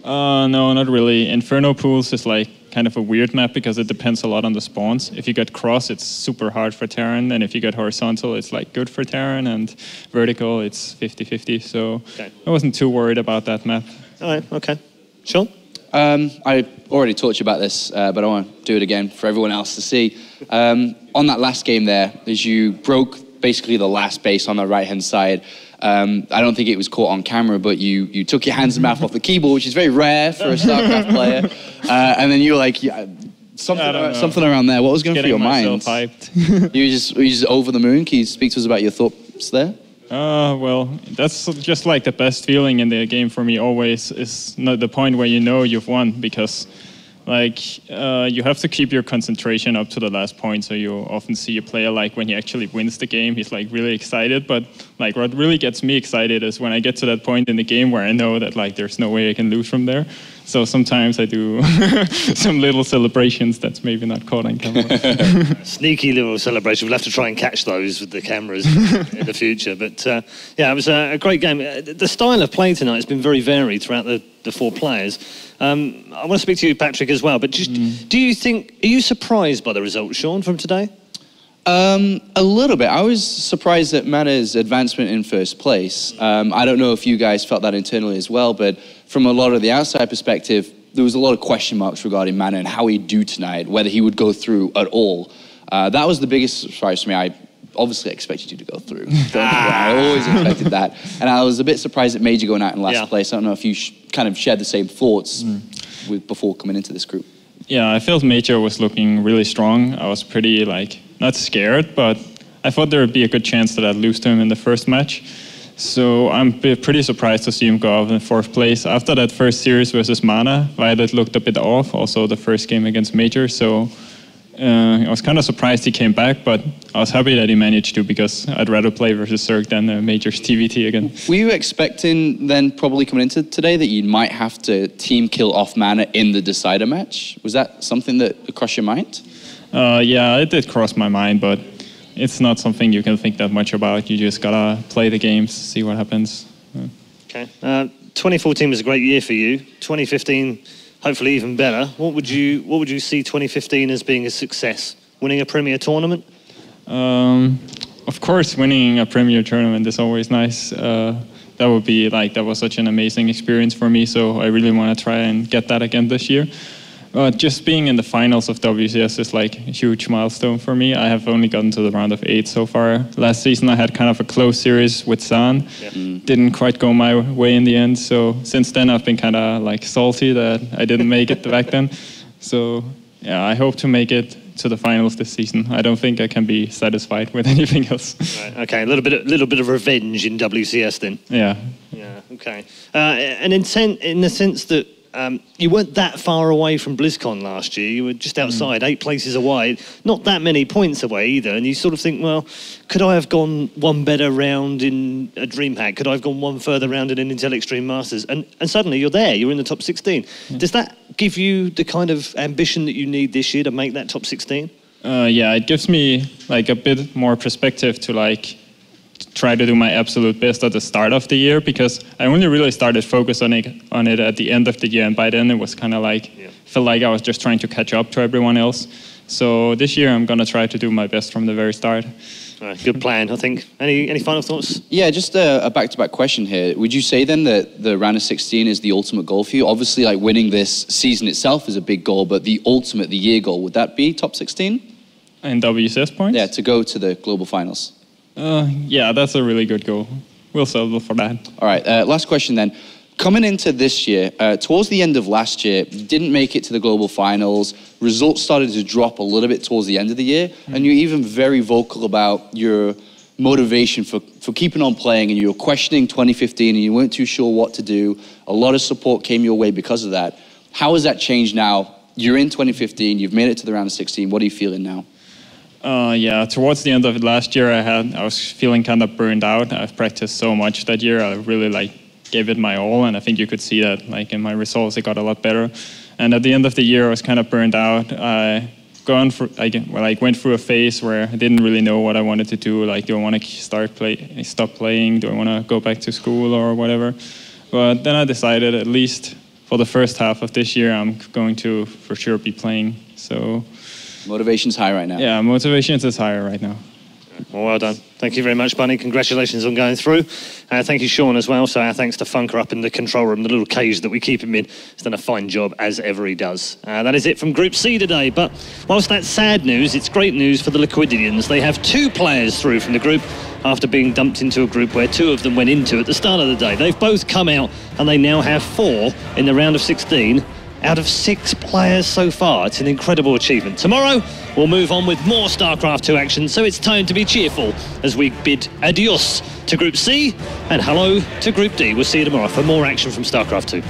No, not really. Inferno pools is like kind of a weird map because it depends a lot on the spawns. If you get cross, it's super hard for Terran, and if you get horizontal, it's like good for Terran, and vertical, it's 50-50. So I wasn't too worried about that map. All right, okay. Sean? I already talked to you about this, but I want to do it again for everyone else to see. On that last game there, as you broke basically the last base on the right-hand side, I don't think it was caught on camera, but you took your hands and mouth off the keyboard, which is very rare for a StarCraft player. And then you were like, something around there. What was going through your mind? Hyped. you were just over the moon. Can you speak to us about your thoughts there? Well, that's just like the best feeling in the game for me always is not the point where you know you've won, because like you have to keep your concentration up to the last point. So you often see a player like when he actually wins the game, he's like really excited. But like what really gets me excited is when I get to that point in the game where I know that like there's no way I can lose from there. So sometimes I do some little celebrations that's maybe not caught on camera. Sneaky little celebration. We'll have to try and catch those with the cameras in the future. But yeah, it was a great game. The style of play tonight has been very varied throughout the 4 players. I want to speak to you, Patrick, as well. But just, are you surprised by the results, Sean, from today? A little bit. I was surprised at Mana's advancement in first place. I don't know if you guys felt that internally as well, but from a lot of the outside perspective, there was a lot of question marks regarding Mana and how he'd do tonight, whether he would go through at all. That was the biggest surprise for me. I obviously expected you to go through. I always expected that. And I was a bit surprised at Major going out in last place. I don't know if you kind of shared the same thoughts before coming into this group. Yeah, I felt Major was looking really strong. I was pretty, like, not scared, but I thought there would be a good chance that I'd lose to him in the first match. So I'm pretty surprised to see him go out in 4th place. After that first series versus Mana, viOLet looked a bit off, also the first game against Major, so I was kind of surprised he came back, but I was happy that he managed to, because I'd rather play versus Zerg than Major's TvT again. Were you expecting then, probably coming into today, that you might have to team kill off Mana in the decider match? Was that something that crossed your mind? Yeah, it did cross my mind, but it's not something you can think that much about. You just gotta play the games, see what happens. Okay. 2014 was a great year for you. 2015, hopefully even better. What would you see 2015 as being a success? Winning a Premier tournament? Of course, winning a Premier tournament is always nice. That was such an amazing experience for me. So I really want to try and get that again this year. Just being in the finals of WCS is like a huge milestone for me. I have only gotten to the round of 8 so far. Last season I had kind of a close series with Zan. Didn't quite go my way in the end. So since then I've been kind of like salty that I didn't make it back then. So yeah, I hope to make it to the finals this season. I don't think I can be satisfied with anything else. Right, okay, a little bit of revenge in WCS then. Yeah. Yeah. Okay. And in the sense that you weren't that far away from BlizzCon last year. You were just outside, 8 places away. Not that many points away either. And you sort of think, well, could I have gone one better round in a DreamHack? Could I have gone one further round in an Intel Extreme Masters? And suddenly you're there. You're in the top 16. Does that give you the kind of ambition that you need this year to make that top 16? Yeah, it gives me like a bit more perspective to like try to do my absolute best at the start of the year, because I only really started focus on it at the end of the year, and by then it was kind of like felt like I was just trying to catch up to everyone else. So this year I'm going to try to do my best from the very start. All right, good plan, I think. Any final thoughts? Yeah, just a back-to-back question here. Would you say then that the round of 16 is the ultimate goal for you? Obviously, like winning this season itself is a big goal, but the year goal, would that be top 16? In WCS points? Yeah, to go to the global finals. Yeah, that's a really good goal. We'll settle for that. All right, last question then. Coming into this year, towards the end of last year, you didn't make it to the global finals. Results started to drop a little bit towards the end of the year, and you're even very vocal about your motivation for keeping on playing, and you were questioning 2015, and you weren't too sure what to do. A lot of support came your way because of that. How has that changed now? You're in 2015, you've made it to the round of 16. What are you feeling now? Yeah, towards the end of last year, I was feeling kind of burned out. I've practiced so much that year. I really gave it my all, and I think you could see that in my results, it got a lot better. And at the end of the year, I was kind of burned out. I gone for went through a phase where I didn't really know what I wanted to do. Like, do I want to stop playing? Do I want to go back to school or whatever? But then I decided, at least for the first half of this year, I'm going to for sure be playing. So motivation's high right now. Yeah, motivation is higher right now. Well done. Thank you very much, Bunny. Congratulations on going through. Thank you, Sean, as well. So our thanks to Funker up in the control room, the little cage that we keep him in. He's done a fine job, as ever he does. That is it from Group C today. But whilst that's sad news, it's great news for the Liquidians. They have 2 players through from the group after being dumped into a group where 2 of them went into at the start of the day. They've both come out, and they now have 4 in the round of 16. Out of 6 players so far. It's an incredible achievement. Tomorrow, we'll move on with more StarCraft II action, so it's time to be cheerful as we bid adios to Group C and hello to Group D. We'll see you tomorrow for more action from StarCraft II.